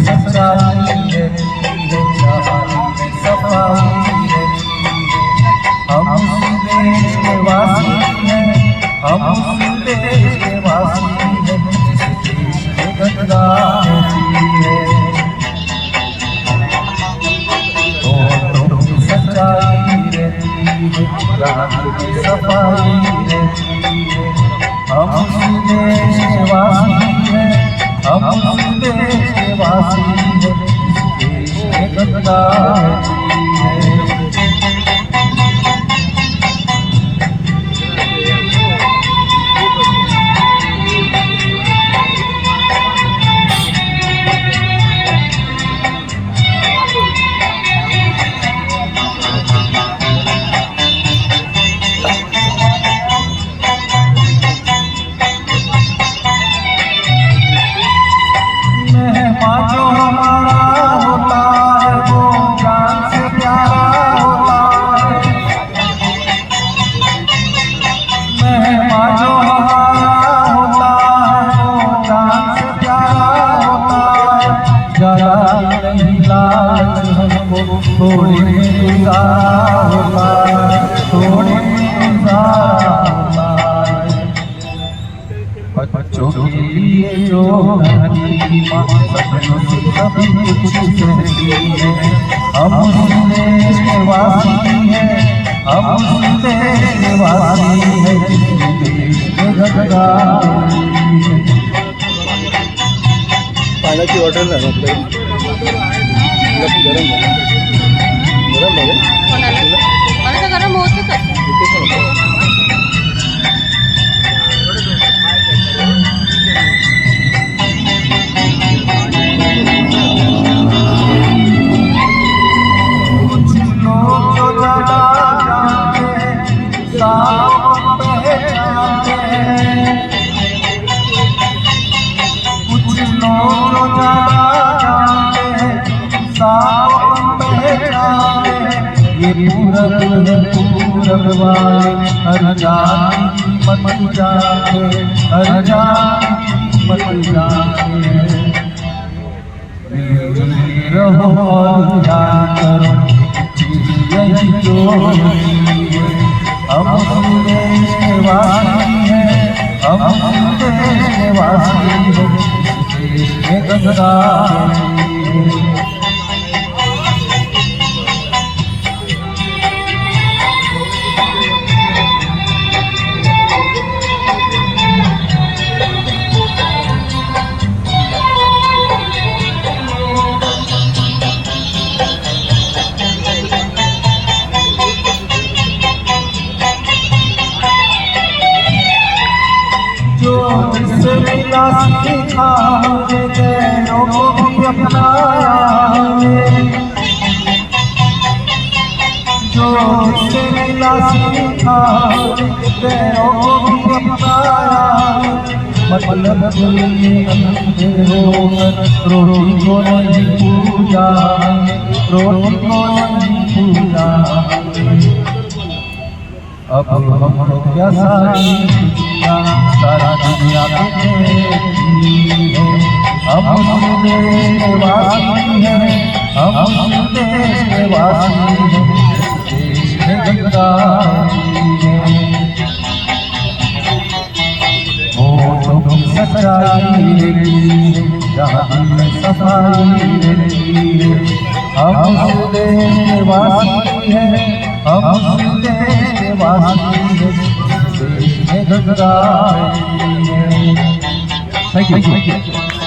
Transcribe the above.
सच्चाई है सफाई है, हम उस देश के वासी हैं, हम उस देश के वासी हैं, जिस देश में गंगा नदी है। तो सच्चाई रहती है, राह की सफाई रहती है, हम उस देश के वासी हैं, हम उस देश के वासी हैं, जिस देश में गंगा नदी है। जो हमारा होता है वो जान से प्यारा होता है, मेहमान जो हमारा होता है वो जान से प्यारा होता है। जरा नहीं लालच हमको थोड़े में गुजारा होता है, थोड़े में गुजारा होता है। बच्चों के लिए जो नदी माँ सपनों से कभी कुछ सहती है, हम उस देश के वासी हैं, हम उस देश के वासी हैं, जिस देश में गंगा नदी है। पाण्याची बॉटल नाही आपल्याला गरम मला तर गरम होतच ये पूरब वाले हर जान की कीमत जानते, हर जान की कीमत जानते। मिलजुल रहो और ध्यान करो, यही जो है, हम उस देश के वासी हैं, हम उस देश के वासी हैं, देश में गंगा नदी है। जिससे मिला सीखा हमने गैरों को भी अपनाया हमने, जो जिससे मिला सीखा हमने गैरों को भी अपनाया। मतलब अंधे होकर रोटी को नहीं पूजा, रोटी को नहीं पूजा। अब हम क्या सारी दुनिया देखती है, हम उस देश के वासी हैं, हम उस देश के वासी हैं, देश में गंगा नदी है। होठों की सच्चाई रहती है, जहाँ में सफाई रहती है, हम उस देश के वासी हैं, हम उस देश के वासी हैं, देश में गंगा नदी है। Thank you.